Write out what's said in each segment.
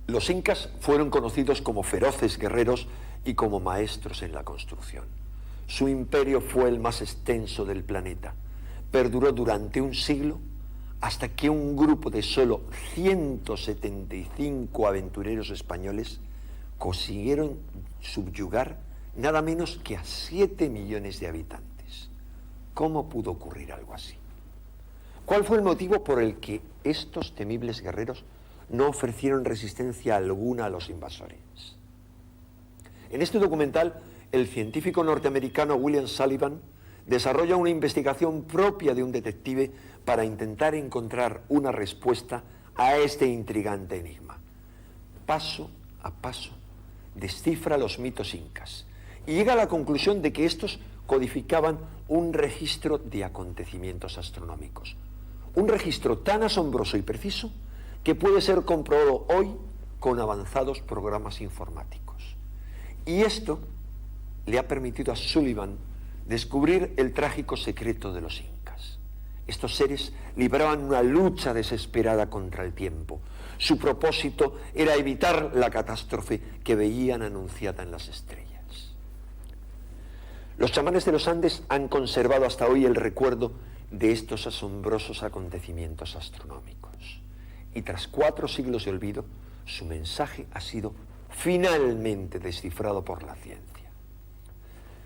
Los incas fueron conocidos como feroces guerreros y como maestros en la construcción. Su imperio fue el más extenso del planeta. Perduró durante un siglo hasta que un grupo de solo 175 aventureros españoles consiguieron subyugar nada menos que a 7 millones de habitantes. ¿Cómo pudo ocurrir algo así? ¿Cuál fue el motivo por el que estos temibles guerreros no ofrecieron resistencia alguna a los invasores? En este documental, el científico norteamericano William Sullivan desarrolla una investigación propia de un detective para intentar encontrar una respuesta a este intrigante enigma. Paso a paso, descifra los mitos incas y llega a la conclusión de que estos codificaban un registro de acontecimientos astronómicos. Un registro tan asombroso y preciso que puede ser comprobado hoy con avanzados programas informáticos. Y esto le ha permitido a Sullivan descubrir el trágico secreto de los incas. Estos seres libraban una lucha desesperada contra el tiempo. Su propósito era evitar la catástrofe que veían anunciada en las estrellas. Los chamanes de los Andes han conservado hasta hoy el recuerdo de estos asombrosos acontecimientos astronómicos. Y tras 4 siglos de olvido, su mensaje ha sido finalmente descifrado por la ciencia.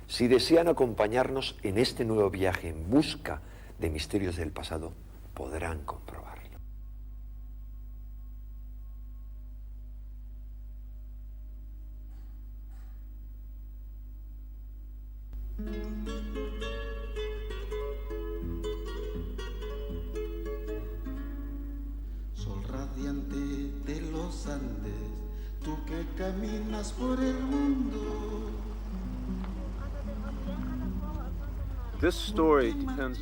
Si desean acompañarnos en este nuevo viaje en busca de misterios del pasado, podrán comprobarlo. Sol radiante de los Andes, tú que caminas por el mundo.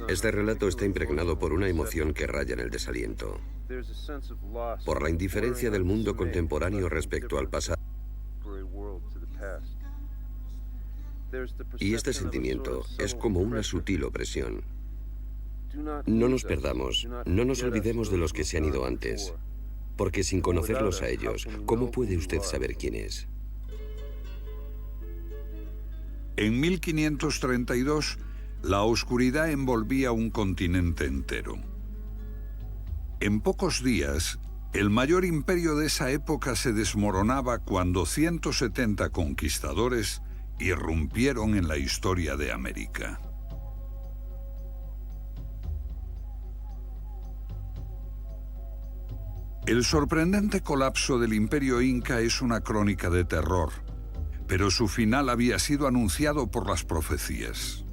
Este relato está impregnado por una emoción que raya en el desaliento, por la indiferencia del mundo contemporáneo respecto al pasado. Y este sentimiento es como una sutil opresión. No nos perdamos, no nos olvidemos de los que se han ido antes, porque sin conocerlos a ellos, ¿cómo puede usted saber quién es? En 1532, la oscuridad envolvía un continente entero. En pocos días, el mayor imperio de esa época se desmoronaba cuando 170 conquistadores irrumpieron en la historia de América. El sorprendente colapso del imperio inca es una crónica de terror, pero su final había sido anunciado por las profecías.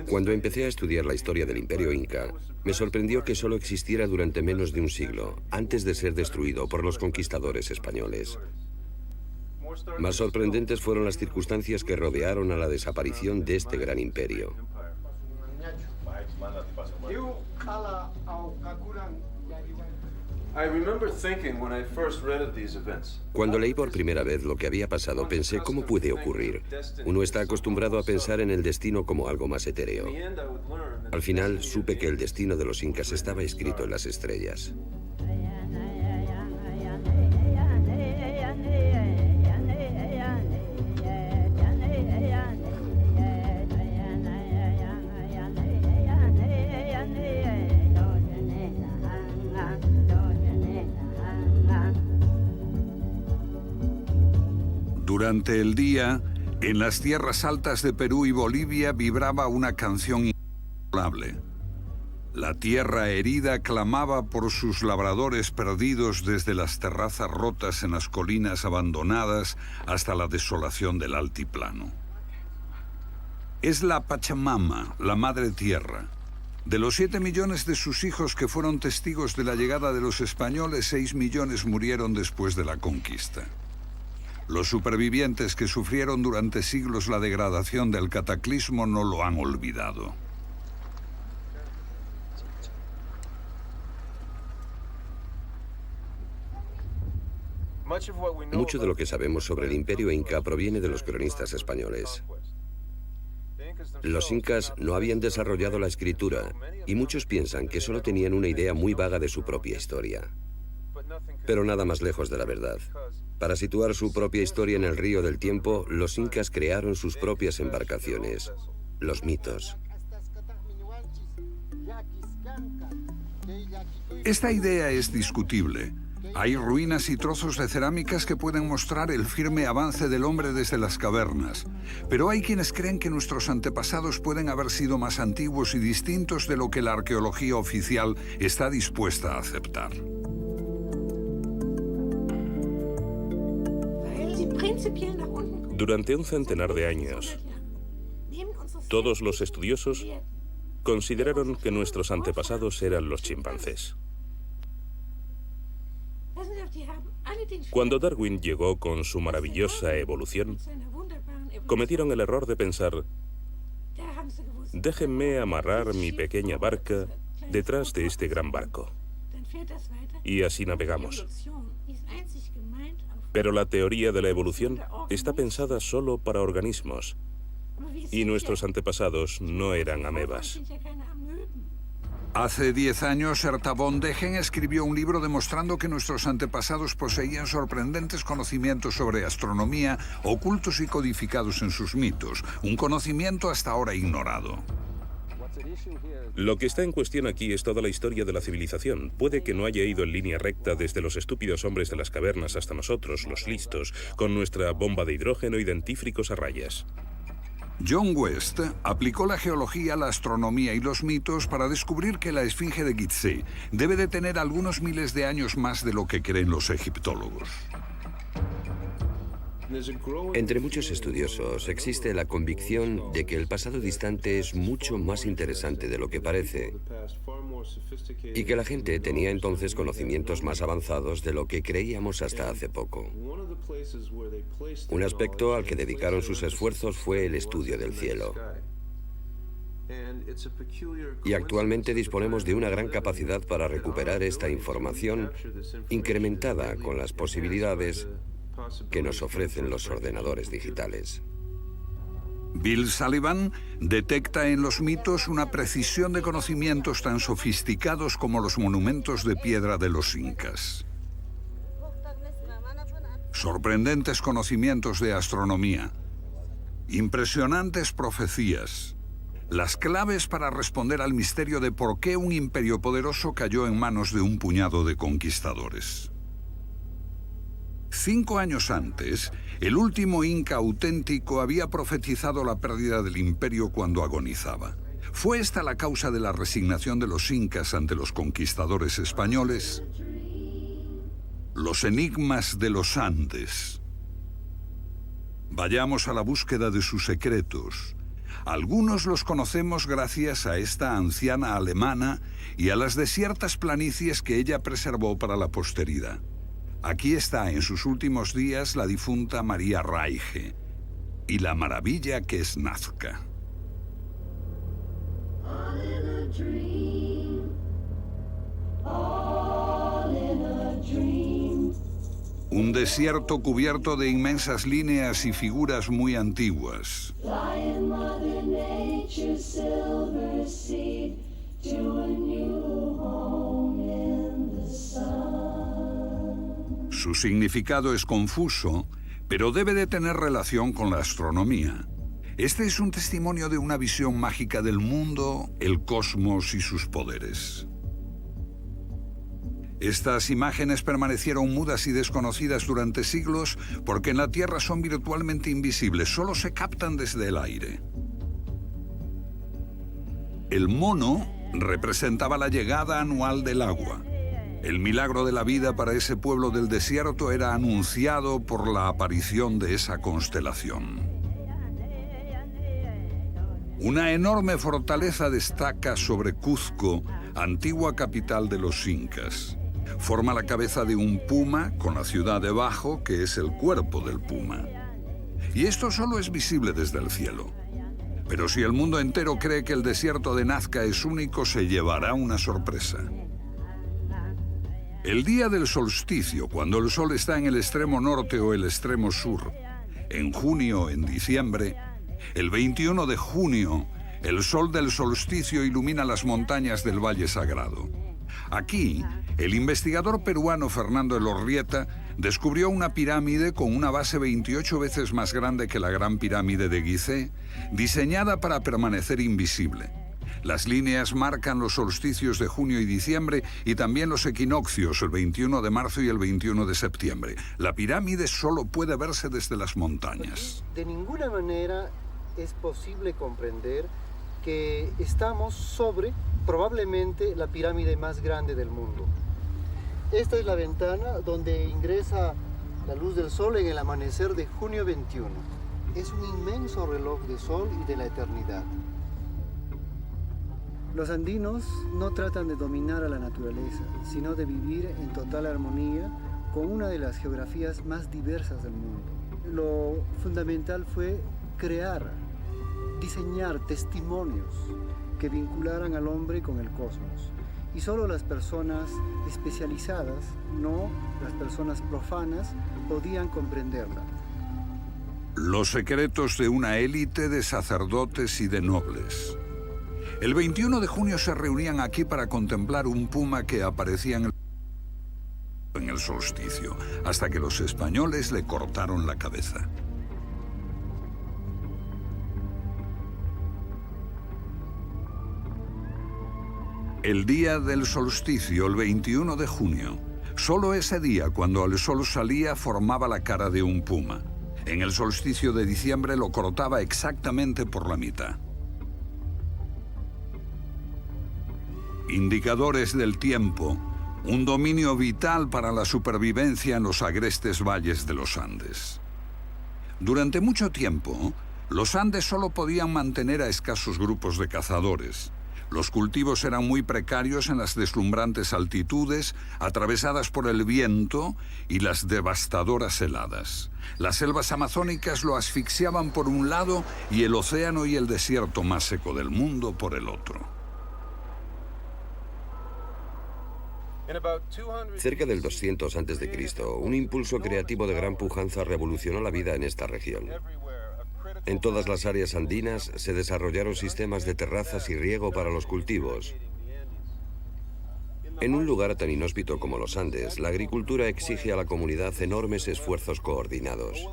Cuando empecé a estudiar la historia del Imperio Inca, me sorprendió que solo existiera durante menos de un siglo, antes de ser destruido por los conquistadores españoles. Más sorprendentes fueron las circunstancias que rodearon a la desaparición de este gran imperio. Cuando leí por primera vez lo que había pasado, pensé, ¿cómo puede ocurrir? Uno está acostumbrado a pensar en el destino como algo más etéreo. Al final, supe que el destino de los incas estaba escrito en las estrellas. Durante el día, en las tierras altas de Perú y Bolivia vibraba una canción incontrolable. La tierra herida clamaba por sus labradores perdidos desde las terrazas rotas en las colinas abandonadas hasta la desolación del altiplano. Es la Pachamama, la Madre Tierra. De los 7 millones de sus hijos que fueron testigos de la llegada de los españoles, 6 millones murieron después de la conquista. Los supervivientes que sufrieron durante siglos la degradación del cataclismo no lo han olvidado. Mucho de lo que sabemos sobre el Imperio Inca proviene de los cronistas españoles. Los incas no habían desarrollado la escritura y muchos piensan que solo tenían una idea muy vaga de su propia historia. pero nada más lejos de la verdad. Para situar su propia historia en el río del tiempo, los incas crearon sus propias embarcaciones, los mitos. Esta idea es discutible. Hay ruinas y trozos de cerámicas que pueden mostrar el firme avance del hombre desde las cavernas, pero hay quienes creen que nuestros antepasados pueden haber sido más antiguos y distintos de lo que la arqueología oficial está dispuesta a aceptar. Durante un centenar de años, todos los estudiosos consideraron que nuestros antepasados eran los chimpancés. Cuando Darwin llegó con su maravillosa evolución, cometieron el error de pensar: déjenme amarrar mi pequeña barca detrás de este gran barco. Y así navegamos. Pero la teoría de la evolución está pensada solo para organismos, y nuestros antepasados no eran amebas. Hace 10 años, Herta von Degen escribió un libro demostrando que nuestros antepasados poseían sorprendentes conocimientos sobre astronomía, ocultos y codificados en sus mitos, un conocimiento hasta ahora ignorado. Lo que está en cuestión aquí es toda la historia de la civilización. Puede que no haya ido en línea recta desde los estúpidos hombres de las cavernas hasta nosotros, los listos, con nuestra bomba de hidrógeno y dentífricos a rayas. John West aplicó la geología, la astronomía y los mitos para descubrir que la esfinge de Gizeh debe de tener algunos miles de años más de lo que creen los egiptólogos. Entre muchos estudiosos existe la convicción de que el pasado distante es mucho más interesante de lo que parece y que la gente tenía entonces conocimientos más avanzados de lo que creíamos hasta hace poco. Un aspecto al que dedicaron sus esfuerzos fue el estudio del cielo. Y actualmente disponemos de una gran capacidad para recuperar esta información incrementada con las posibilidades que nos ofrecen los ordenadores digitales. Bill Sullivan detecta en los mitos una precisión de conocimientos tan sofisticados como los monumentos de piedra de los incas. Sorprendentes conocimientos de astronomía, impresionantes profecías, las claves para responder al misterio de por qué un imperio poderoso cayó en manos de un puñado de conquistadores. 5 años antes, el último inca auténtico había profetizado la pérdida del imperio cuando agonizaba. ¿Fue esta la causa de la resignación de los incas ante los conquistadores españoles? Los enigmas de los Andes. Vayamos a la búsqueda de sus secretos. Algunos los conocemos gracias a esta anciana alemana y a las desiertas planicies que ella preservó para la posteridad. Aquí está en sus últimos días la difunta María Reiche y la maravilla que es Nazca. Un desierto cubierto de inmensas líneas y figuras muy antiguas. Su significado es confuso, pero debe de tener relación con la astronomía. Este es un testimonio de una visión mágica del mundo, el cosmos y sus poderes. Estas imágenes permanecieron mudas y desconocidas durante siglos porque en la Tierra son virtualmente invisibles, solo se captan desde el aire. El mono representaba la llegada anual del agua. El milagro de la vida para ese pueblo del desierto era anunciado por la aparición de esa constelación. Una enorme fortaleza destaca sobre Cuzco, antigua capital de los incas. Forma la cabeza de un puma con la ciudad debajo, que es el cuerpo del puma. Y esto solo es visible desde el cielo. Pero si el mundo entero cree que el desierto de Nazca es único, se llevará una sorpresa. El día del solsticio, cuando el sol está en el extremo norte o el extremo sur, en junio o en diciembre, el 21 de junio, el sol del solsticio ilumina las montañas del Valle Sagrado. Aquí, El investigador peruano Fernando Elorrieta descubrió una pirámide con una base 28 veces más grande que la Gran Pirámide de Gizeh, diseñada para permanecer invisible. Las líneas marcan los solsticios de junio y diciembre y también los equinoccios, el 21 de marzo y el 21 de septiembre. La pirámide solo puede verse desde las montañas. De ninguna manera es posible comprender que estamos sobre probablemente la pirámide más grande del mundo. Esta es la ventana donde ingresa la luz del sol en el amanecer de junio 21. Es un inmenso reloj de sol y de la eternidad. Los andinos no tratan de dominar a la naturaleza, sino de vivir en total armonía con una de las geografías más diversas del mundo. Lo fundamental fue crear, diseñar testimonios que vincularan al hombre con el cosmos. Y solo las personas especializadas, no las personas profanas, podían comprenderla. Los secretos de una élite de sacerdotes y de nobles. El 21 de junio se reunían aquí para contemplar un puma que aparecía en el solsticio, hasta que los españoles le cortaron la cabeza. El día del solsticio, el 21 de junio, solo ese día, cuando el sol salía, formaba la cara de un puma. En el solsticio de diciembre lo cortaba exactamente por la mitad. Indicadores del tiempo, un dominio vital para la supervivencia en los agrestes valles de los Andes. Durante mucho tiempo, los Andes solo podían mantener a escasos grupos de cazadores. Los cultivos eran muy precarios en las deslumbrantes altitudes, atravesadas por el viento y las devastadoras heladas. Las selvas amazónicas lo asfixiaban por un lado y el océano y el desierto más seco del mundo por el otro. Cerca del 200 a.C., un impulso creativo de gran pujanza revolucionó la vida en esta región. En todas las áreas andinas se desarrollaron sistemas de terrazas y riego para los cultivos. En un lugar tan inhóspito como los Andes, la agricultura exige a la comunidad enormes esfuerzos coordinados.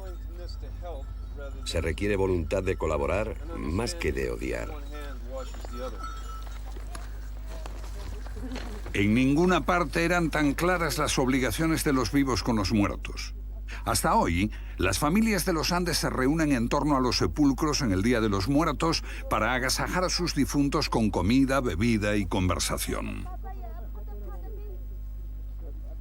Se requiere voluntad de colaborar más que de odiar. En ninguna parte eran tan claras las obligaciones de los vivos con los muertos. Hasta hoy, las familias de los Andes se reúnen en torno a los sepulcros en el Día de los Muertos para agasajar a sus difuntos con comida, bebida y conversación.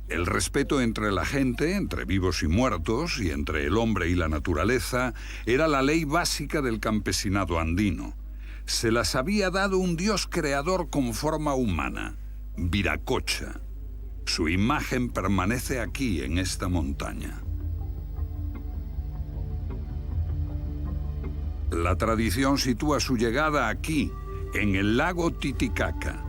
El respeto entre la gente, entre vivos y muertos, y entre el hombre y la naturaleza, era la ley básica del campesinado andino. Se las había dado un dios creador con forma humana, Viracocha. Su imagen permanece aquí, en esta montaña. La tradición sitúa su llegada aquí, en el lago Titicaca.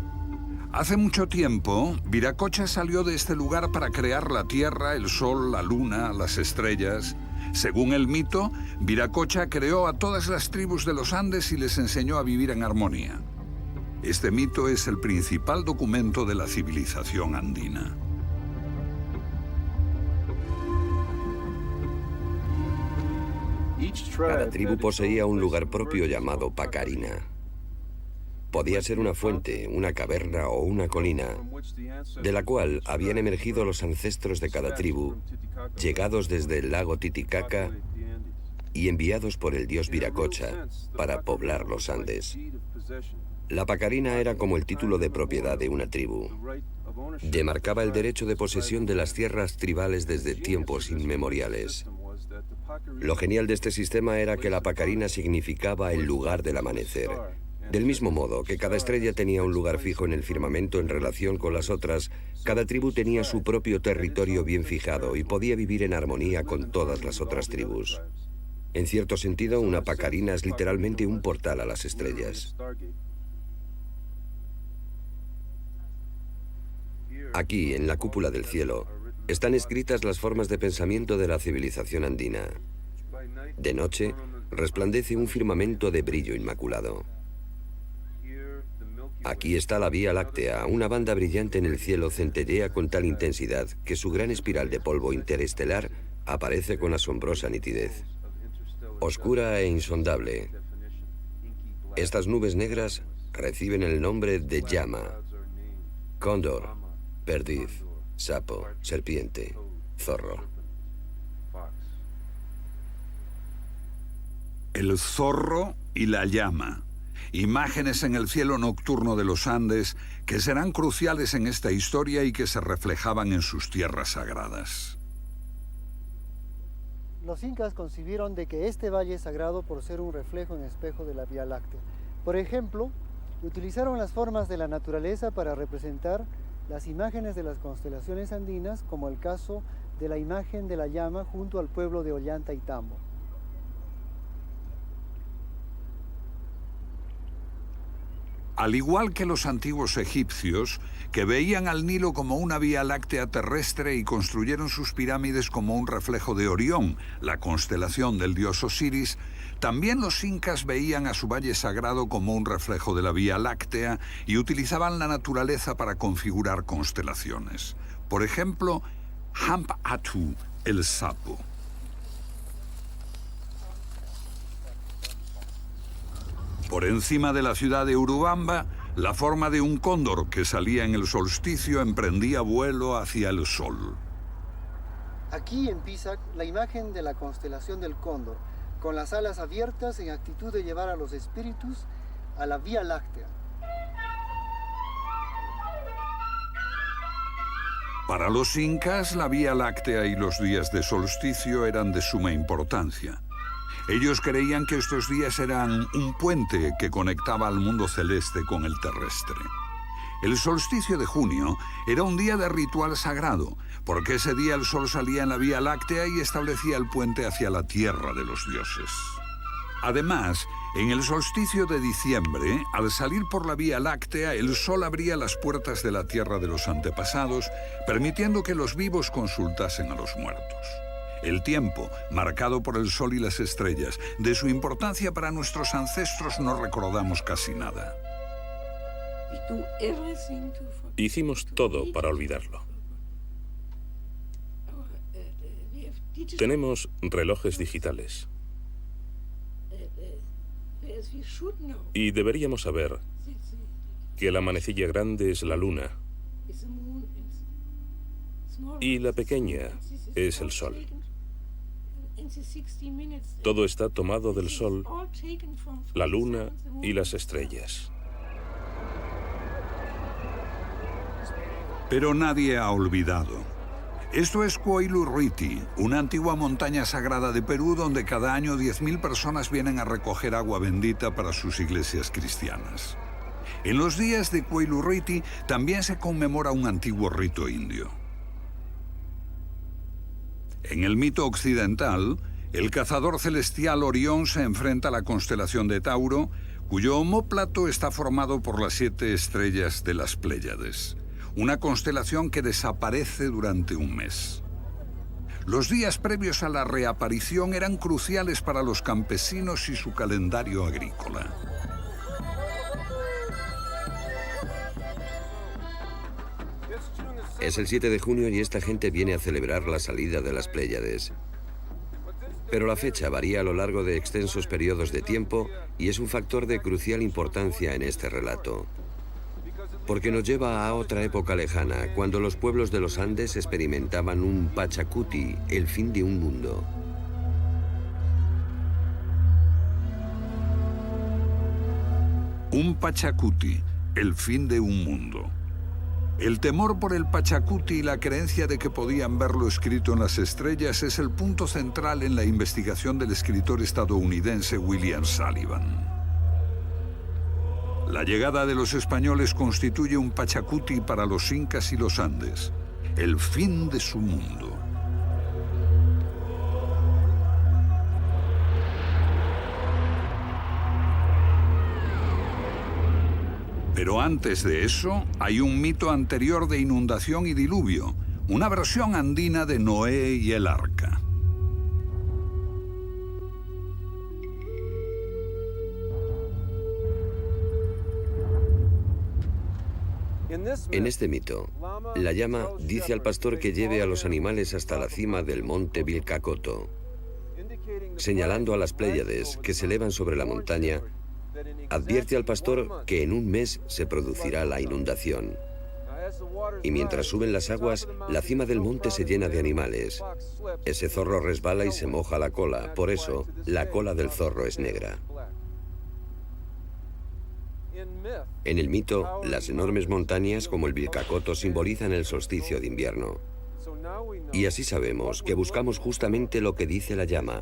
Hace mucho tiempo, Viracocha salió de este lugar para crear la tierra, el sol, la luna, las estrellas. Según el mito, Viracocha creó a todas las tribus de los Andes y les enseñó a vivir en armonía. Este mito es el principal documento de la civilización andina. Cada tribu poseía un lugar propio llamado Pacarina. Podía ser una fuente, una caverna o una colina, de la cual habían emergido los ancestros de cada tribu, llegados desde el lago Titicaca y enviados por el dios Viracocha para poblar los Andes. La Pacarina era como el título de propiedad de una tribu. Demarcaba el derecho de posesión de las tierras tribales desde tiempos inmemoriales. Lo genial de este sistema era que la Pacarina significaba el lugar del amanecer. Del mismo modo que cada estrella tenía un lugar fijo en el firmamento en relación con las otras, cada tribu tenía su propio territorio bien fijado y podía vivir en armonía con todas las otras tribus. En cierto sentido, una Pacarina es literalmente un portal a las estrellas. Aquí, en la cúpula del cielo, están escritas las formas de pensamiento de la civilización andina. De noche, resplandece un firmamento de brillo inmaculado. Aquí está la Vía Láctea, una banda brillante en el cielo centellea con tal intensidad que su gran espiral de polvo interestelar aparece con asombrosa nitidez. Oscura e insondable, estas nubes negras reciben el nombre de llama, cóndor, perdiz, sapo, serpiente, zorro. El zorro y la llama. Imágenes en el cielo nocturno de los Andes que serán cruciales en esta historia y que se reflejaban en sus tierras sagradas. Los incas concibieron de que este valle es sagrado por ser un reflejo en espejo de la Vía Láctea. Por ejemplo, utilizaron las formas de la naturaleza para representar las imágenes de las constelaciones andinas, como el caso de la imagen de la llama junto al pueblo de Ollantaytambo. Al igual que los antiguos egipcios, que veían al Nilo como una vía láctea terrestre y construyeron sus pirámides como un reflejo de Orión, la constelación del dios Osiris, también los incas veían a su valle sagrado como un reflejo de la Vía Láctea y utilizaban la naturaleza para configurar constelaciones. Por ejemplo, Hampatu, el sapo. Por encima de la ciudad de Urubamba, la forma de un cóndor que salía en el solsticio emprendía vuelo hacia el sol. Aquí en Pisac, la imagen de la constelación del cóndor, con las alas abiertas en actitud de llevar a los espíritus a la Vía Láctea. Para los incas, la Vía Láctea y los días de solsticio eran de suma importancia. Ellos creían que estos días eran un puente que conectaba al mundo celeste con el terrestre. El solsticio de junio era un día de ritual sagrado, porque ese día el sol salía en la Vía Láctea y establecía el puente hacia la tierra de los dioses. Además, en el solsticio de diciembre, al salir por la Vía Láctea, el sol abría las puertas de la tierra de los antepasados, permitiendo que los vivos consultasen a los muertos. El tiempo, marcado por el sol y las estrellas, de su importancia para nuestros ancestros no recordamos casi nada. Hicimos todo para olvidarlo. Tenemos relojes digitales. Y deberíamos saber que la manecilla grande es la luna y la pequeña es el sol. Todo está tomado del sol, la luna y las estrellas. Pero nadie ha olvidado. Esto es Coyolurruti, una antigua montaña sagrada de Perú donde cada año 10.000 personas vienen a recoger agua bendita para sus iglesias cristianas. En los días de Coyolurruti también se conmemora un antiguo rito indio. En el mito occidental, el cazador celestial Orión se enfrenta a la constelación de Tauro, cuyo omóplato está formado por las 7 estrellas de las Pléyades, una constelación que desaparece durante un mes. Los días previos a la reaparición eran cruciales para los campesinos y su calendario agrícola. Es el 7 de junio y esta gente viene a celebrar la salida de las Pléyades. Pero la fecha varía a lo largo de extensos periodos de tiempo y es un factor de crucial importancia en este relato. Porque nos lleva a otra época lejana, cuando los pueblos de los Andes experimentaban un Pachacuti, el fin de un mundo. Un Pachacuti, el fin de un mundo. El temor por el Pachacuti y la creencia de que podían verlo escrito en las estrellas es el punto central en la investigación del escritor estadounidense William Sullivan. La llegada de los españoles constituye un Pachacuti para los incas y los Andes, el fin de su mundo. Pero antes de eso, hay un mito anterior de inundación y diluvio, una versión andina de Noé y el arca. En este mito, la llama dice al pastor que lleve a los animales hasta la cima del monte Vilcacotto, señalando a las Pléyades que se elevan sobre la montaña. Advierte al pastor que en un mes se producirá la inundación. Y mientras suben las aguas, la cima del monte se llena de animales. Ese zorro resbala y se moja la cola, por eso la cola del zorro es negra. En el mito, las enormes montañas como el Vilcacotto simbolizan el solsticio de invierno. Y así sabemos que buscamos justamente lo que dice la llama,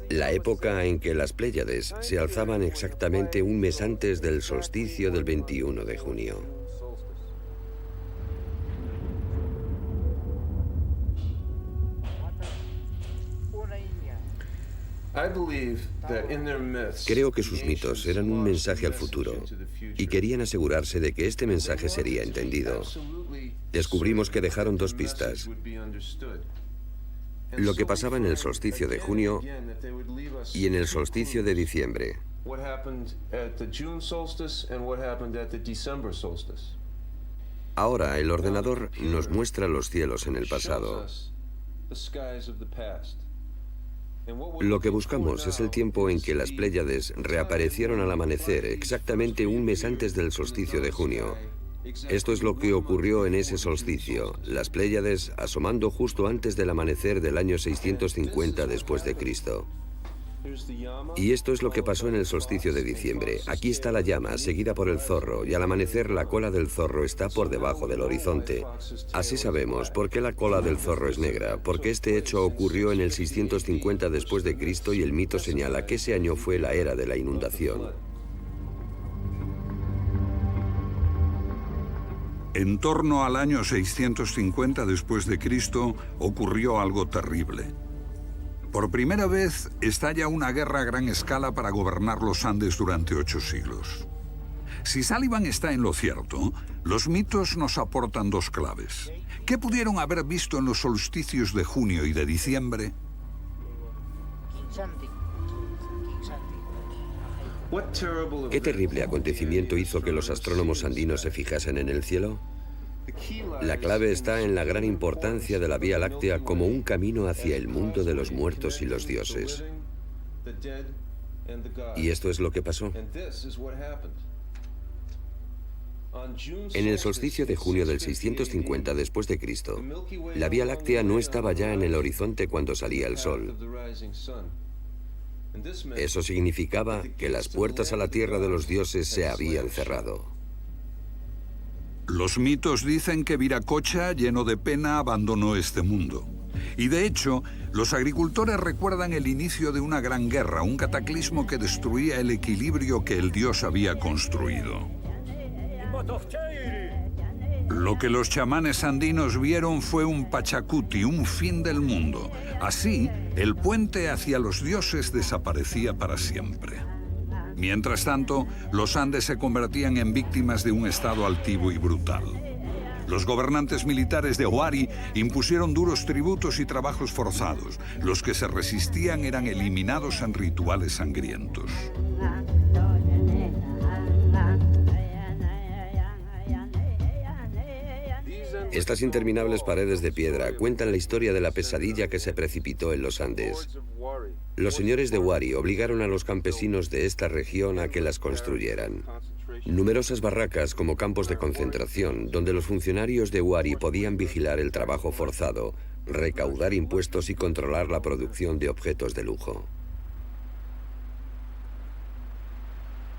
la época en que las Pléyades se alzaban exactamente un mes antes del solsticio del 21 de junio. Creo que sus mitos eran un mensaje al futuro y querían asegurarse de que este mensaje sería entendido. Descubrimos que dejaron dos pistas: lo que pasaba en el solsticio de junio y en el solsticio de diciembre. Ahora el ordenador nos muestra los cielos en el pasado. Lo que buscamos es el tiempo en que las Pléyades reaparecieron al amanecer, exactamente un mes antes del solsticio de junio. Esto es lo que ocurrió en ese solsticio, las Pléyades asomando justo antes del amanecer del año 650 después de Cristo. Y esto es lo que pasó en el solsticio de diciembre. Aquí está la llama, seguida por el zorro, y al amanecer la cola del zorro está por debajo del horizonte. Así sabemos por qué la cola del zorro es negra, porque este hecho ocurrió en el 650 después de Cristo y el mito señala que ese año fue la era de la inundación. En torno al año 650 después de Cristo ocurrió algo terrible. Por primera vez estalla una guerra a gran escala para gobernar los Andes durante 8 siglos. Si Sullivan está en lo cierto, los mitos nos aportan dos claves. ¿Qué pudieron haber visto en los solsticios de junio y de diciembre? ¿Qué terrible acontecimiento hizo que los astrónomos andinos se fijasen en el cielo? La clave está en la gran importancia de la Vía Láctea como un camino hacia el mundo de los muertos y los dioses. Y esto es lo que pasó. En el solsticio de junio del 650 después de Cristo, la Vía Láctea no estaba ya en el horizonte cuando salía el sol. Eso significaba que las puertas a la tierra de los dioses se habían cerrado. Los mitos dicen que Viracocha, lleno de pena, abandonó este mundo. Y de hecho, los agricultores recuerdan el inicio de una gran guerra, un cataclismo que destruía el equilibrio que el dios había construido. Lo que los chamanes andinos vieron fue un Pachacuti, un fin del mundo. Así, el puente hacia los dioses desaparecía para siempre. Mientras tanto, los Andes se convertían en víctimas de un estado altivo y brutal. Los gobernantes militares de Huari impusieron duros tributos y trabajos forzados. Los que se resistían eran eliminados en rituales sangrientos. Estas interminables paredes de piedra cuentan la historia de la pesadilla que se precipitó en los Andes. Los señores de Huari obligaron a los campesinos de esta región a que las construyeran. Numerosas barracas como campos de concentración, donde los funcionarios de Huari podían vigilar el trabajo forzado, recaudar impuestos y controlar la producción de objetos de lujo.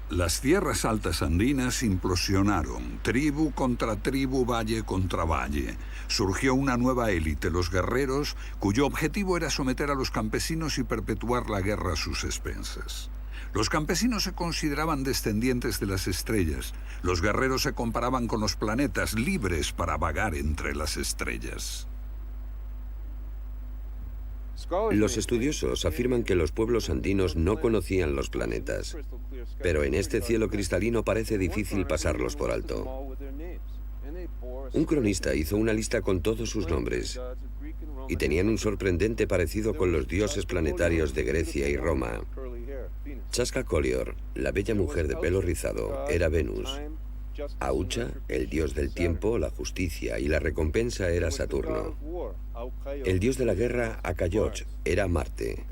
Las tierras altas andinas implosionaron, tribu contra tribu, valle contra valle. Surgió una nueva élite, los guerreros, cuyo objetivo era someter a los campesinos y perpetuar la guerra a sus expensas. Los campesinos se consideraban descendientes de las estrellas. Los guerreros se comparaban con los planetas, libres para vagar entre las estrellas. Los estudiosos afirman que los pueblos andinos no conocían los planetas, pero en este cielo cristalino parece difícil pasarlos por alto. Un cronista hizo una lista con todos sus nombres y tenían un sorprendente parecido con los dioses planetarios de Grecia y Roma. Chasca Colior, la bella mujer de pelo rizado, era Venus. Aucha, el dios del tiempo, la justicia y la recompensa, era Saturno. El dios de la guerra, Acayoch, era Marte.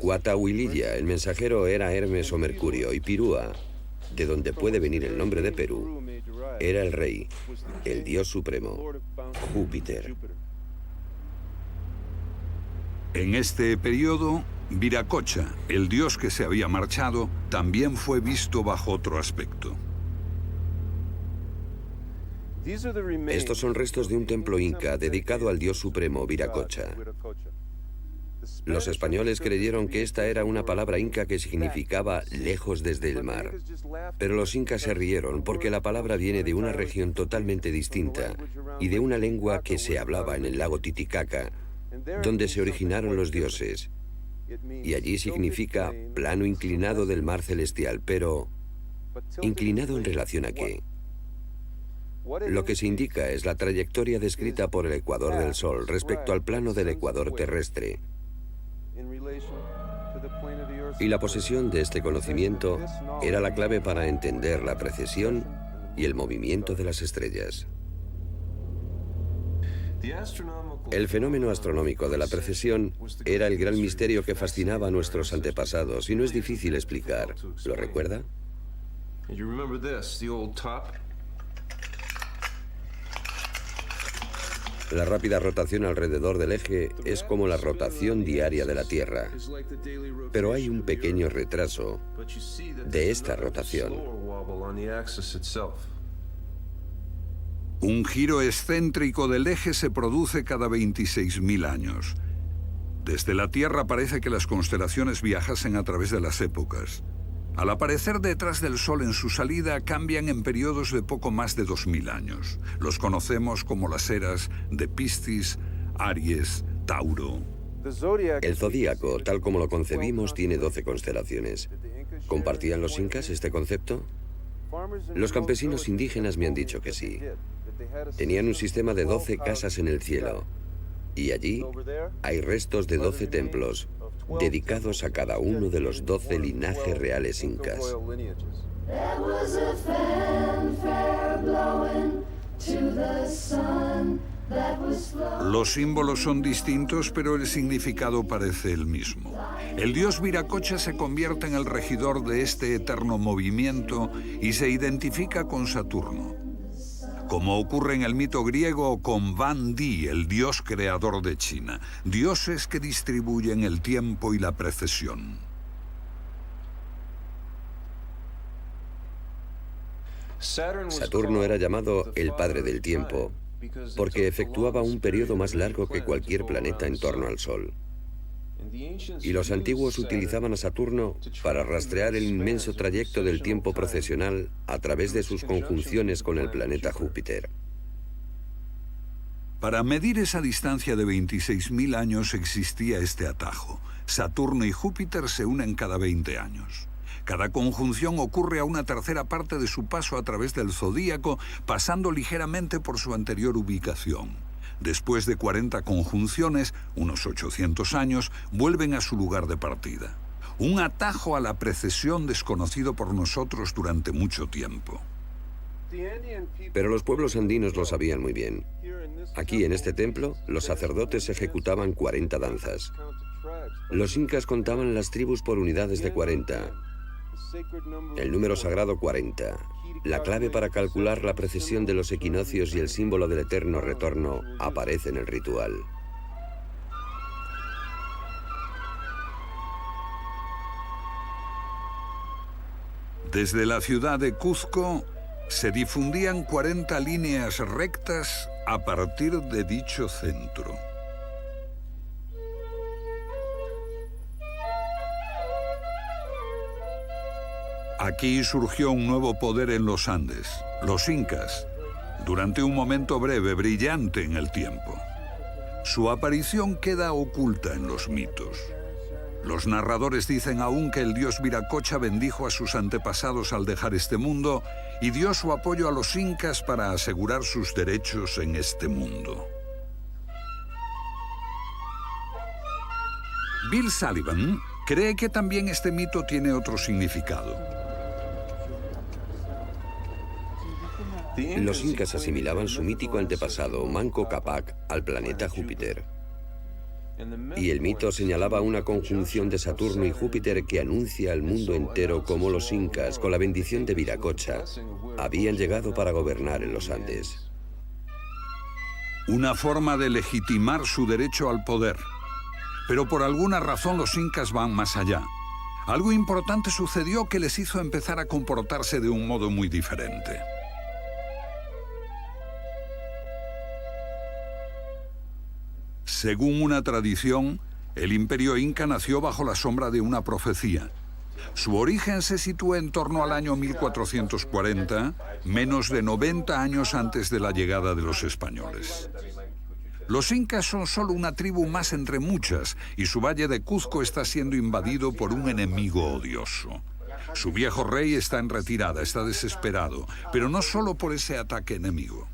Cuatahuililla, el mensajero, era Hermes o Mercurio. Y Pirúa, de donde puede venir el nombre de Perú, era el rey, el dios supremo, Júpiter. En este periodo, Viracocha, el dios que se había marchado, también fue visto bajo otro aspecto. Estos son restos de un templo inca dedicado al dios supremo Viracocha. Los españoles creyeron que esta era una palabra inca que significaba lejos desde el mar. Pero los incas se rieron porque la palabra viene de una región totalmente distinta y de una lengua que se hablaba en el lago Titicaca, donde se originaron los dioses. Y allí significa plano inclinado del mar celestial, pero ¿inclinado en relación a qué? Lo que se indica es la trayectoria descrita por el ecuador del Sol respecto al plano del ecuador terrestre. Y la posesión de este conocimiento era la clave para entender la precesión y el movimiento de las estrellas. El fenómeno astronómico de la precesión era el gran misterio que fascinaba a nuestros antepasados y no es difícil explicar. ¿Lo recuerda? La rápida rotación alrededor del eje es como la rotación diaria de la Tierra, pero hay un pequeño retraso de esta rotación. Un giro excéntrico del eje se produce cada 26.000 años. Desde la Tierra parece que las constelaciones viajasen a través de las épocas. Al aparecer detrás del Sol en su salida, cambian en periodos de poco más de 2000 años. Los conocemos como las eras de Piscis, Aries, Tauro. El zodíaco, tal como lo concebimos, tiene 12 constelaciones. ¿Compartían los incas este concepto? Los campesinos indígenas me han dicho que sí. Tenían un sistema de 12 casas en el cielo. Y allí hay restos de 12 templos, dedicados a cada uno de los 12 linajes reales incas. Los símbolos son distintos, pero el significado parece el mismo. El dios Viracocha se convierte en el regidor de este eterno movimiento y se identifica con Saturno, como ocurre en el mito griego con Van Di, el dios creador de China, dioses que distribuyen el tiempo y la precesión. Saturno era llamado el padre del tiempo, porque efectuaba un periodo más largo que cualquier planeta en torno al Sol. Y los antiguos utilizaban a Saturno para rastrear el inmenso trayecto del tiempo procesional a través de sus conjunciones con el planeta Júpiter. Para medir esa distancia de 26.000 años existía este atajo. Saturno y Júpiter se unen cada 20 años. Cada conjunción ocurre a una tercera parte de su paso a través del zodíaco, pasando ligeramente por su anterior ubicación. Después de 40 conjunciones, unos 800 años, vuelven a su lugar de partida. Un atajo a la precesión desconocido por nosotros durante mucho tiempo. Pero los pueblos andinos lo sabían muy bien. Aquí, en este templo, los sacerdotes ejecutaban 40 danzas. Los incas contaban las tribus por unidades de 40. El número sagrado 40. La clave para calcular la precesión de los equinoccios y el símbolo del eterno retorno aparece en el ritual. Desde la ciudad de Cuzco se difundían 40 líneas rectas a partir de dicho centro. Aquí surgió un nuevo poder en los Andes, los incas, durante un momento breve, brillante en el tiempo. Su aparición queda oculta en los mitos. Los narradores dicen aún que el dios Viracocha bendijo a sus antepasados al dejar este mundo y dio su apoyo a los incas para asegurar sus derechos en este mundo. Bill Sullivan cree que también este mito tiene otro significado. Los incas asimilaban su mítico antepasado, Manco Cápac, al planeta Júpiter. Y el mito señalaba una conjunción de Saturno y Júpiter que anuncia al mundo entero cómo los incas, con la bendición de Viracocha, habían llegado para gobernar en los Andes. Una forma de legitimar su derecho al poder. Pero por alguna razón los incas van más allá. Algo importante sucedió que les hizo empezar a comportarse de un modo muy diferente. Según una tradición, el imperio inca nació bajo la sombra de una profecía. Su origen se sitúa en torno al año 1440, menos de 90 años antes de la llegada de los españoles. Los incas son solo una tribu más entre muchas, y su valle de Cuzco está siendo invadido por un enemigo odioso. Su viejo rey está en retirada, está desesperado, pero no solo por ese ataque enemigo.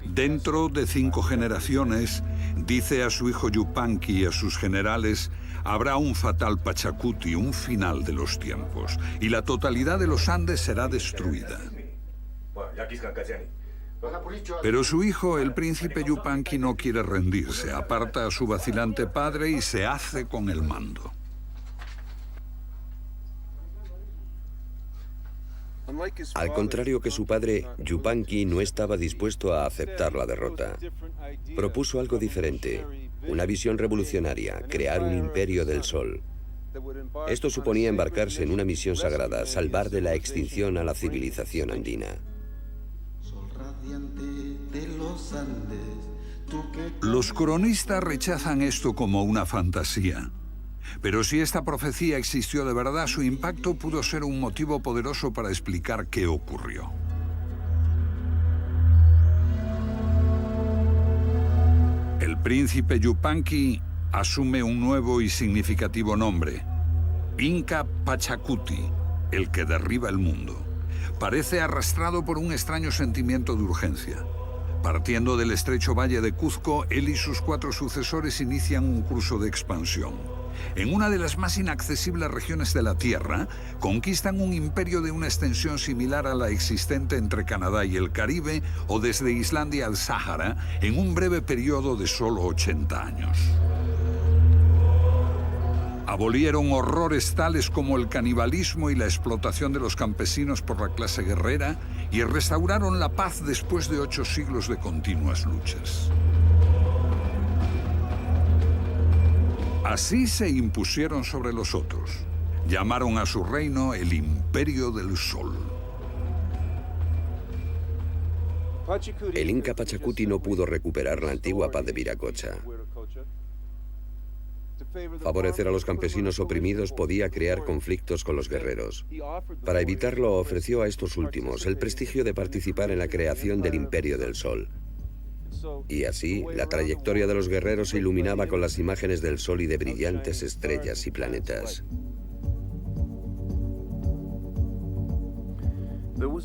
Dentro de 5 generaciones, dice a su hijo Yupanqui y a sus generales, habrá un fatal Pachacuti, un final de los tiempos, y la totalidad de los Andes será destruida. Pero su hijo, el príncipe Yupanqui, no quiere rendirse, aparta a su vacilante padre y se hace con el mando. Al contrario que su padre, Yupanqui no estaba dispuesto a aceptar la derrota. Propuso algo diferente, una visión revolucionaria, crear un imperio del sol. Esto suponía embarcarse en una misión sagrada, salvar de la extinción a la civilización andina. Los cronistas rechazan esto como una fantasía. Pero si esta profecía existió de verdad, su impacto pudo ser un motivo poderoso para explicar qué ocurrió. El príncipe Yupanqui asume un nuevo y significativo nombre: Inca Pachacuti, el que derriba el mundo. Parece arrastrado por un extraño sentimiento de urgencia. Partiendo del estrecho valle de Cuzco, él y sus 4 sucesores inician un curso de expansión. En una de las más inaccesibles regiones de la Tierra, conquistan un imperio de una extensión similar a la existente entre Canadá y el Caribe, o desde Islandia al Sáhara, en un breve periodo de solo 80 años. Abolieron horrores tales como el canibalismo y la explotación de los campesinos por la clase guerrera, y restauraron la paz después de 8 siglos de continuas luchas. Así se impusieron sobre los otros. Llamaron a su reino el Imperio del Sol. El Inca Pachacuti no pudo recuperar la antigua paz de Viracocha. Favorecer a los campesinos oprimidos podía crear conflictos con los guerreros. Para evitarlo, ofreció a estos últimos el prestigio de participar en la creación del Imperio del Sol. Y así, la trayectoria de los guerreros se iluminaba con las imágenes del Sol y de brillantes estrellas y planetas.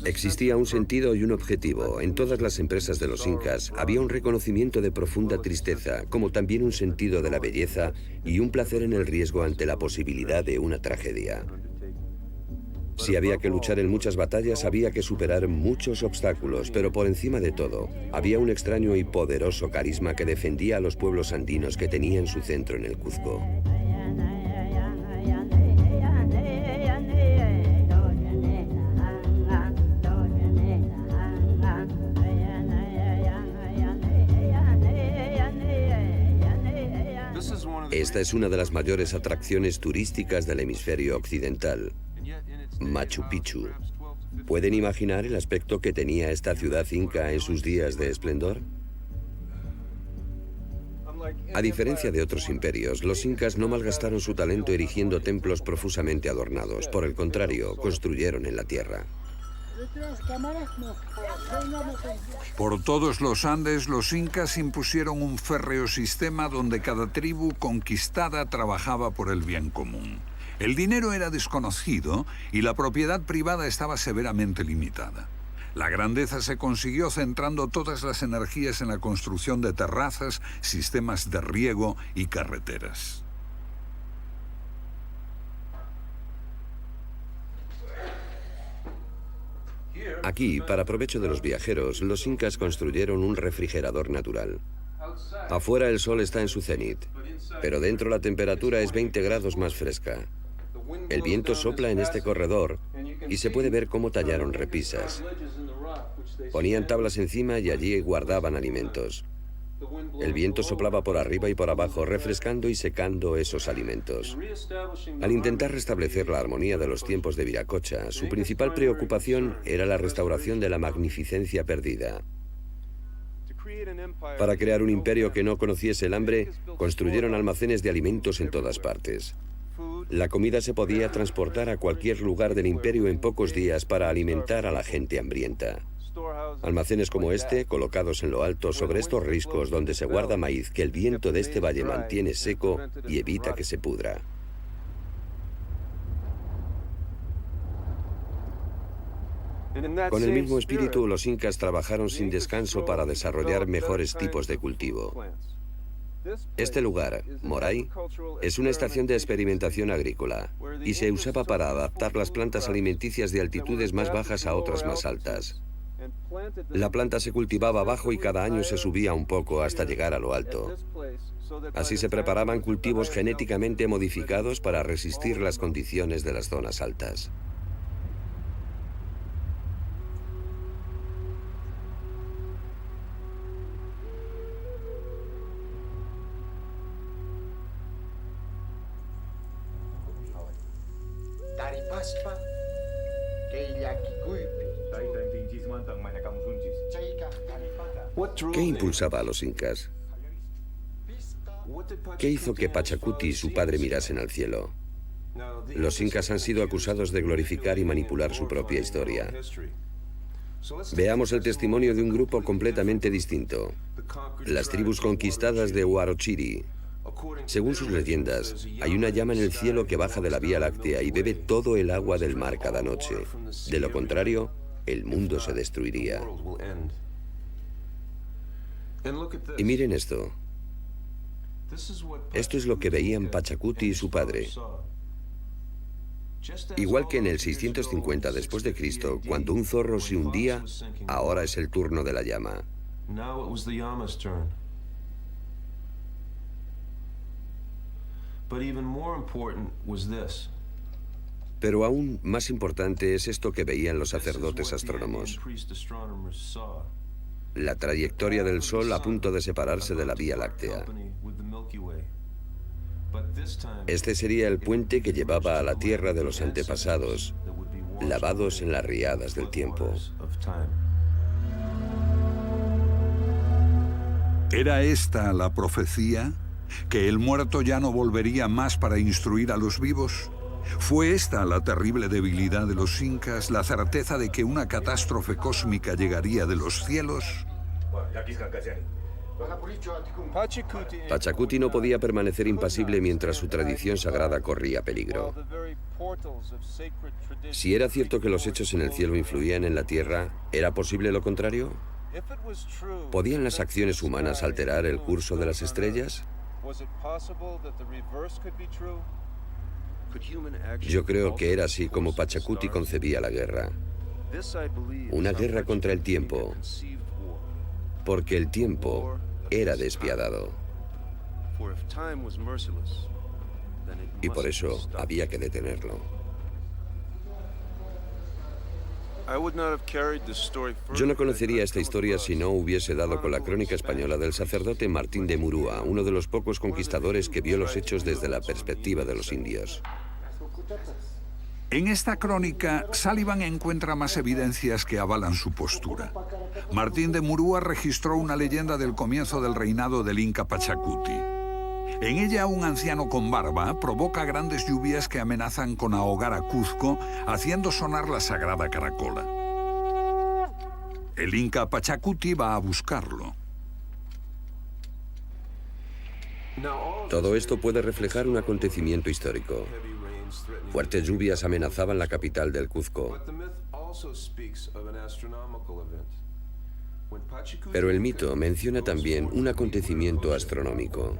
Existía un sentido y un objetivo. En todas las empresas de los incas había un reconocimiento de profunda tristeza, como también un sentido de la belleza y un placer en el riesgo ante la posibilidad de una tragedia. Si había que luchar en muchas batallas, había que superar muchos obstáculos, pero por encima de todo, había un extraño y poderoso carisma que defendía a los pueblos andinos que tenían su centro en el Cuzco. Esta es una de las mayores atracciones turísticas del hemisferio occidental, Machu Picchu. ¿Pueden imaginar el aspecto que tenía esta ciudad inca en sus días de esplendor? A diferencia de otros imperios, los incas no malgastaron su talento erigiendo templos profusamente adornados. Por el contrario, construyeron en la tierra. Por todos los Andes, los incas impusieron un férreo sistema donde cada tribu conquistada trabajaba por el bien común. El dinero era desconocido y la propiedad privada estaba severamente limitada. La grandeza se consiguió centrando todas las energías en la construcción de terrazas, sistemas de riego y carreteras. Aquí, para provecho de los viajeros, los incas construyeron un refrigerador natural. Afuera el sol está en su cenit, pero dentro la temperatura es 20 grados más fresca. El viento sopla en este corredor y se puede ver cómo tallaron repisas. Ponían tablas encima y allí guardaban alimentos. El viento soplaba por arriba y por abajo, refrescando y secando esos alimentos. Al intentar restablecer la armonía de los tiempos de Viracocha, su principal preocupación era la restauración de la magnificencia perdida. Para crear un imperio que no conociese el hambre, construyeron almacenes de alimentos en todas partes. La comida se podía transportar a cualquier lugar del imperio en pocos días para alimentar a la gente hambrienta. Almacenes como este, colocados en lo alto sobre estos riscos donde se guarda maíz que el viento de este valle mantiene seco y evita que se pudra. Con el mismo espíritu, los incas trabajaron sin descanso para desarrollar mejores tipos de cultivo. Este lugar, Moray, es una estación de experimentación agrícola y se usaba para adaptar las plantas alimenticias de altitudes más bajas a otras más altas. La planta se cultivaba abajo y cada año se subía un poco hasta llegar a lo alto. Así se preparaban cultivos genéticamente modificados para resistir las condiciones de las zonas altas. ¿Qué impulsaba a los incas? ¿Qué hizo que Pachacuti y su padre mirasen al cielo? Los incas han sido acusados de glorificar y manipular su propia historia. Veamos el testimonio de un grupo completamente distinto, las tribus conquistadas de Huarochiri. Según sus leyendas, hay una llama en el cielo que baja de la Vía Láctea y bebe todo el agua del mar cada noche. De lo contrario, el mundo se destruiría. Y miren esto. Esto es lo que veían Pachacuti y su padre. Igual que en el 650 después de Cristo, cuando un zorro se hundía, ahora es el turno de la llama. Pero aún más importante es esto que veían los sacerdotes astrónomos. La trayectoria del Sol a punto de separarse de la Vía Láctea. Este sería el puente que llevaba a la tierra de los antepasados, lavados en las riadas del tiempo. ¿Era esta la profecía? ¿Que el muerto ya no volvería más para instruir a los vivos? ¿Fue esta la terrible debilidad de los incas, la certeza de que una catástrofe cósmica llegaría de los cielos? Pachacuti no podía permanecer impasible mientras su tradición sagrada corría peligro. Si era cierto que los hechos en el cielo influían en la tierra, ¿era posible lo contrario? ¿Podían las acciones humanas alterar el curso de las estrellas? Yo creo que era así como Pachacuti concebía la guerra. Una guerra contra el tiempo, porque el tiempo era despiadado. Y por eso había que detenerlo. Yo no conocería esta historia si no hubiese dado con la crónica española del sacerdote Martín de Murúa, uno de los pocos conquistadores que vio los hechos desde la perspectiva de los indios. En esta crónica, Sullivan encuentra más evidencias que avalan su postura. Martín de Murúa registró una leyenda del comienzo del reinado del Inca Pachacuti. En ella, un anciano con barba provoca grandes lluvias que amenazan con ahogar a Cuzco, haciendo sonar la sagrada caracola. El Inca Pachacuti va a buscarlo. Todo esto puede reflejar un acontecimiento histórico. Fuertes lluvias amenazaban la capital del Cuzco. Pero el mito menciona también un acontecimiento astronómico.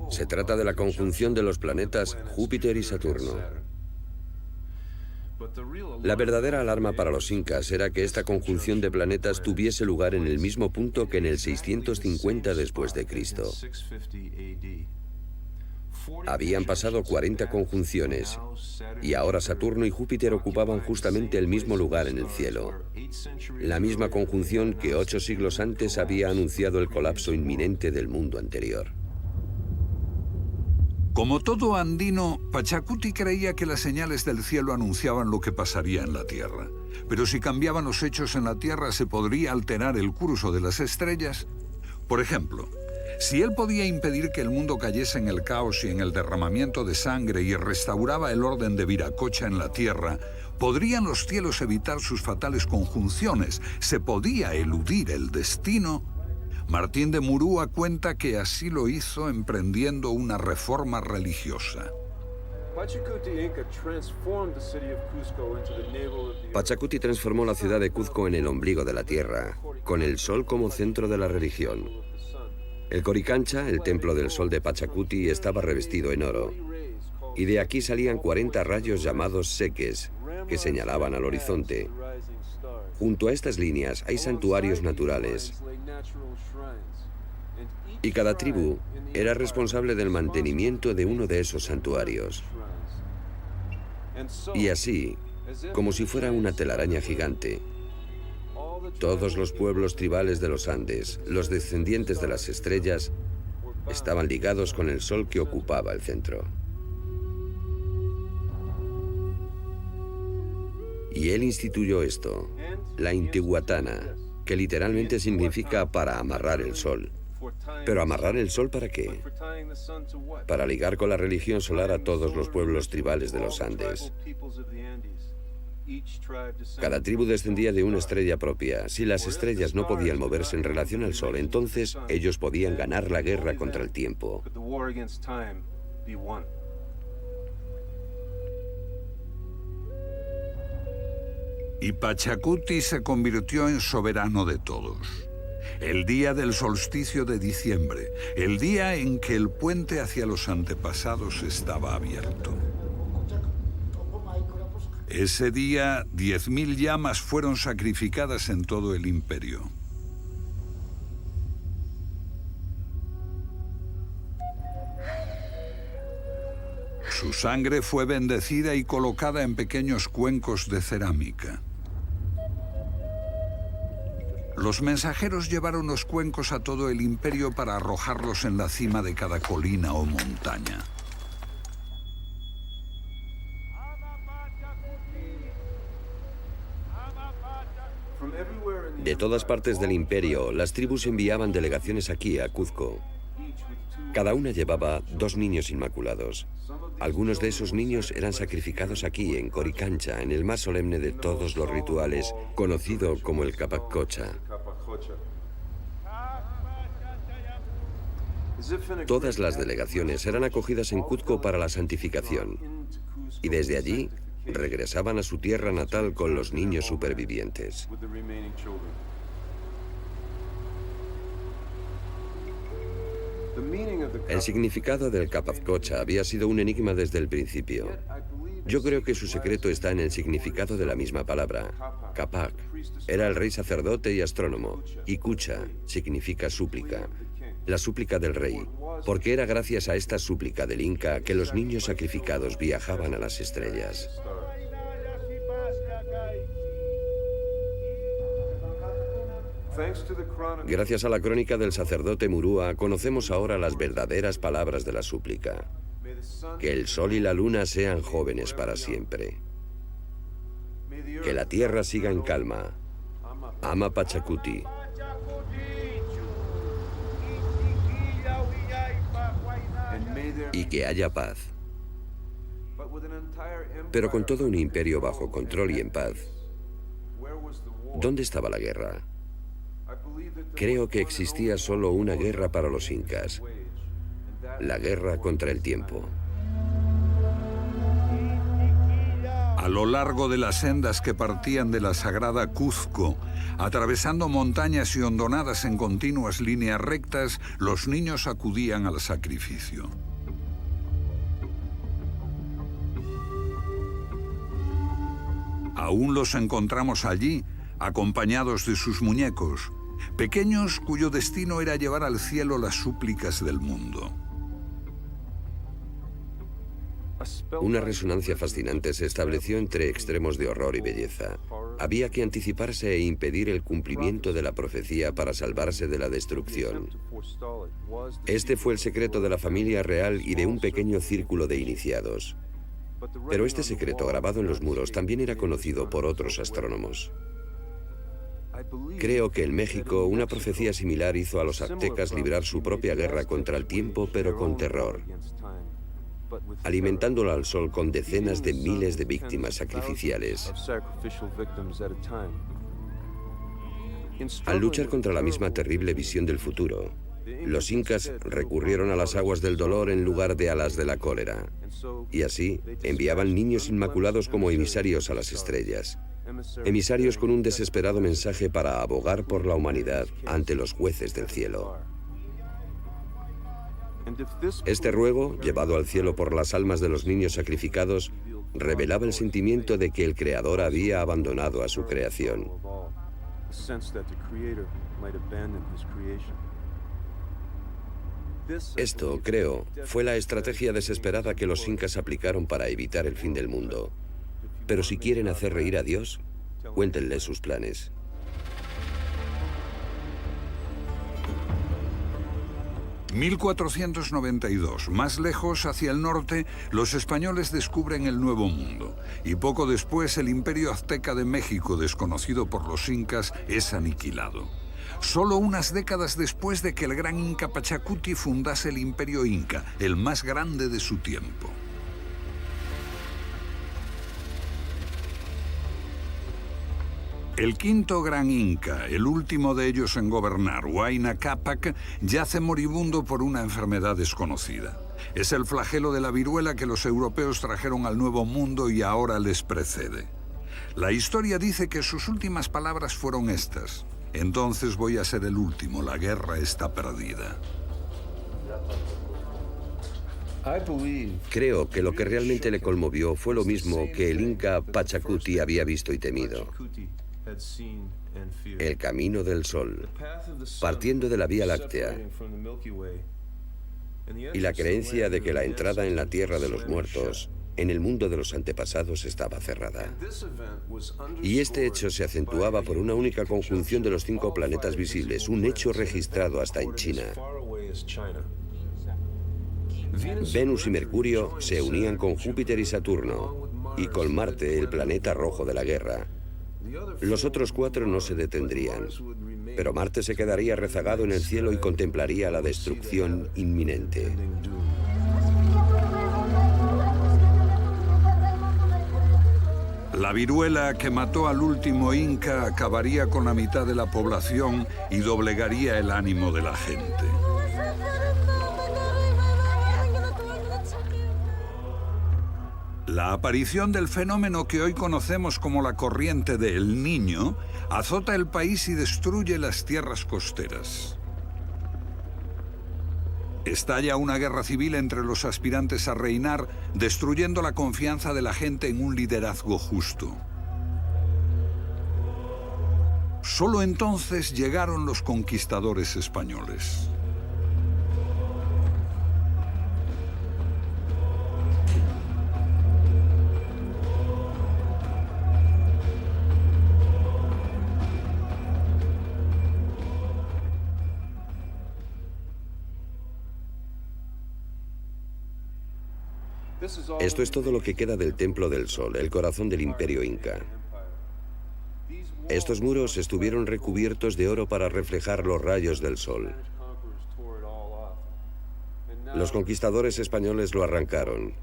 Se trata de la conjunción de los planetas Júpiter y Saturno. La verdadera alarma para los incas era que esta conjunción de planetas tuviese lugar en el mismo punto que en el 650 después de Cristo. Habían pasado 40 conjunciones y ahora Saturno y Júpiter ocupaban justamente el mismo lugar en el cielo. La misma conjunción que 8 siglos antes había anunciado el colapso inminente del mundo anterior. Como todo andino, Pachacuti creía que las señales del cielo anunciaban lo que pasaría en la Tierra. Pero si cambiaban los hechos en la Tierra, ¿se podría alterar el curso de las estrellas? Por ejemplo, si él podía impedir que el mundo cayese en el caos y en el derramamiento de sangre y restauraba el orden de Viracocha en la Tierra, ¿podrían los cielos evitar sus fatales conjunciones? ¿Se podía eludir el destino? Martín de Murúa cuenta que así lo hizo emprendiendo una reforma religiosa. Pachacuti transformó la ciudad de Cuzco en el ombligo de la tierra, con el sol como centro de la religión. El Coricancha, el templo del sol de Pachacuti, estaba revestido en oro, y de aquí salían 40 rayos llamados seques, que señalaban al horizonte. Junto a estas líneas hay santuarios naturales, y cada tribu era responsable del mantenimiento de uno de esos santuarios. Y así, como si fuera una telaraña gigante, todos los pueblos tribales de los Andes, los descendientes de las estrellas, estaban ligados con el sol que ocupaba el centro. Y él instituyó esto, la Intihuatana, que literalmente significa para amarrar el sol. ¿Pero amarrar el sol para qué? Para ligar con la religión solar a todos los pueblos tribales de los Andes. Cada tribu descendía de una estrella propia. Si las estrellas no podían moverse en relación al sol, entonces ellos podían ganar la guerra contra el tiempo. Y Pachacuti se convirtió en soberano de todos. El día del solsticio de diciembre, el día en que el puente hacia los antepasados estaba abierto. Ese día, 10.000 llamas fueron sacrificadas en todo el imperio. Su sangre fue bendecida y colocada en pequeños cuencos de cerámica. Los mensajeros llevaron los cuencos a todo el imperio para arrojarlos en la cima de cada colina o montaña. De todas partes del imperio, las tribus enviaban delegaciones aquí, a Cuzco. Cada una llevaba 2 niños inmaculados. Algunos de esos niños eran sacrificados aquí, en Coricancha, en el más solemne de todos los rituales, conocido como el Capac Cocha. Todas las delegaciones eran acogidas en Cuzco para la santificación, y desde allí regresaban a su tierra natal con los niños supervivientes. El significado del Capac Cocha había sido un enigma desde el principio. Yo creo que su secreto está en el significado de la misma palabra. Capac era el rey sacerdote y astrónomo, y Cucha significa súplica, la súplica del rey, porque era gracias a esta súplica del Inca que los niños sacrificados viajaban a las estrellas. Gracias a la crónica del sacerdote Murúa, conocemos ahora las verdaderas palabras de la súplica. Que el sol y la luna sean jóvenes para siempre. Que la tierra siga en calma. Ama Pachacuti. Y que haya paz. Pero con todo un imperio bajo control y en paz, ¿dónde estaba la guerra? Creo que existía solo una guerra para los incas, la guerra contra el tiempo. A lo largo de las sendas que partían de la sagrada Cuzco, atravesando montañas y hondonadas en continuas líneas rectas, los niños acudían al sacrificio. Aún los encontramos allí, acompañados de sus muñecos, pequeños cuyo destino era llevar al cielo las súplicas del mundo. Una resonancia fascinante se estableció entre extremos de horror y belleza. Había que anticiparse e impedir el cumplimiento de la profecía para salvarse de la destrucción. Este fue el secreto de la familia real y de un pequeño círculo de iniciados. Pero este secreto grabado en los muros también era conocido por otros astrónomos. Creo que en México una profecía similar hizo a los aztecas librar su propia guerra contra el tiempo, pero con terror, alimentándolo al sol con decenas de miles de víctimas sacrificiales. Al luchar contra la misma terrible visión del futuro, los incas recurrieron a las aguas del dolor en lugar de a las de la cólera, y así enviaban niños inmaculados como emisarios a las estrellas, emisarios con un desesperado mensaje para abogar por la humanidad ante los jueces del cielo. Este ruego, llevado al cielo por las almas de los niños sacrificados, revelaba el sentimiento de que el Creador había abandonado a su creación. Esto, creo, fue la estrategia desesperada que los incas aplicaron para evitar el fin del mundo. Pero si quieren hacer reír a Dios, cuéntenle sus planes. ...1492, más lejos, hacia el norte, los españoles descubren el Nuevo Mundo. Y poco después, el imperio azteca de México, desconocido por los incas, es aniquilado. Solo unas décadas después de que el gran inca Pachacuti fundase el imperio inca, el más grande de su tiempo. El quinto gran inca, el último de ellos en gobernar, Huayna Cápac, yace moribundo por una enfermedad desconocida. Es el flagelo de la viruela que los europeos trajeron al Nuevo Mundo y ahora les precede. La historia dice que sus últimas palabras fueron estas: entonces voy a ser el último, la guerra está perdida. Creo que lo que realmente le conmovió fue lo mismo que el inca Pachacuti había visto y temido: el camino del sol, partiendo de la Vía Láctea, y la creencia de que la entrada en la tierra de los muertos, en el mundo de los antepasados, estaba cerrada. Y este hecho se acentuaba por una única conjunción de los 5 planetas visibles, un hecho registrado hasta en China. Venus y Mercurio se unían con Júpiter y Saturno, y con Marte, el planeta rojo de la guerra. Los otros 4 no se detendrían, pero Marte se quedaría rezagado en el cielo y contemplaría la destrucción inminente. La viruela que mató al último inca acabaría con la mitad de la población y doblegaría el ánimo de la gente. La aparición del fenómeno que hoy conocemos como la corriente de El Niño azota el país y destruye las tierras costeras. Estalla una guerra civil entre los aspirantes a reinar, destruyendo la confianza de la gente en un liderazgo justo. Solo entonces llegaron los conquistadores españoles. Esto es todo lo que queda del Templo del Sol, el corazón del Imperio Inca. Estos muros estuvieron recubiertos de oro para reflejar los rayos del sol. Los conquistadores españoles lo arrancaron,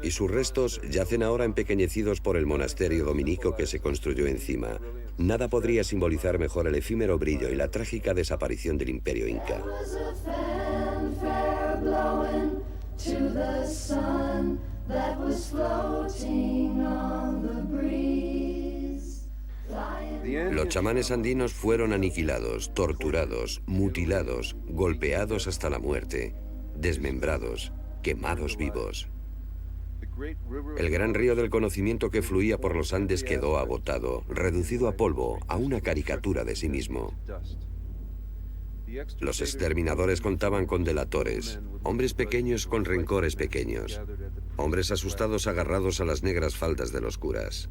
y sus restos yacen ahora empequeñecidos por el monasterio dominico que se construyó encima. Nada podría simbolizar mejor el efímero brillo y la trágica desaparición del Imperio Inca. To the sun that was floating on the breeze. Los chamanes andinos fueron aniquilados, torturados, mutilados, golpeados hasta la muerte, desmembrados, quemados vivos. El gran río del conocimiento que fluía por los Andes quedó agotado, reducido a polvo, a una caricatura de sí mismo. Los exterminadores contaban con delatores, hombres pequeños con rencores pequeños, hombres asustados agarrados a las negras faldas de los curas.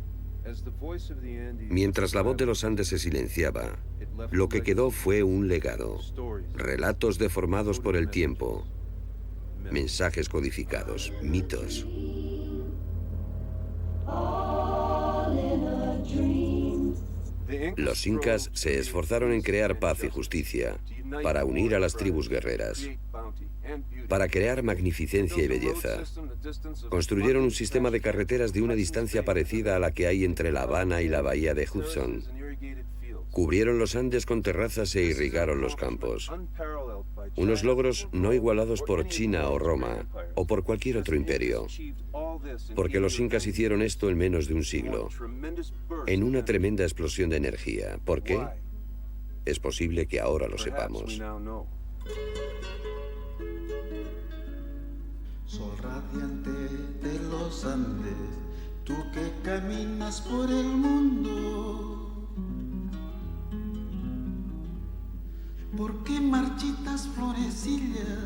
Mientras la voz de los Andes se silenciaba, lo que quedó fue un legado, relatos deformados por el tiempo, mensajes codificados, mitos. Los incas se esforzaron en crear paz y justicia, para unir a las tribus guerreras, para crear magnificencia y belleza. Construyeron un sistema de carreteras de una distancia parecida a la que hay entre La Habana y la bahía de Hudson. Cubrieron los Andes con terrazas e irrigaron los campos. Unos logros no igualados por China o Roma, o por cualquier otro imperio. Porque los incas hicieron esto en menos de un siglo, en una tremenda explosión de energía. ¿Por qué? Es posible que ahora lo sepamos. Sol radiante de los Andes, tú que caminas por el mundo. ¿Por qué marchitas florecillas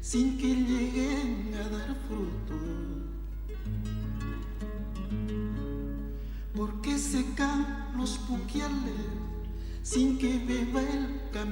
sin que lleguen a dar fruto? ¿Por qué secan los puquiales sin que beba el camino?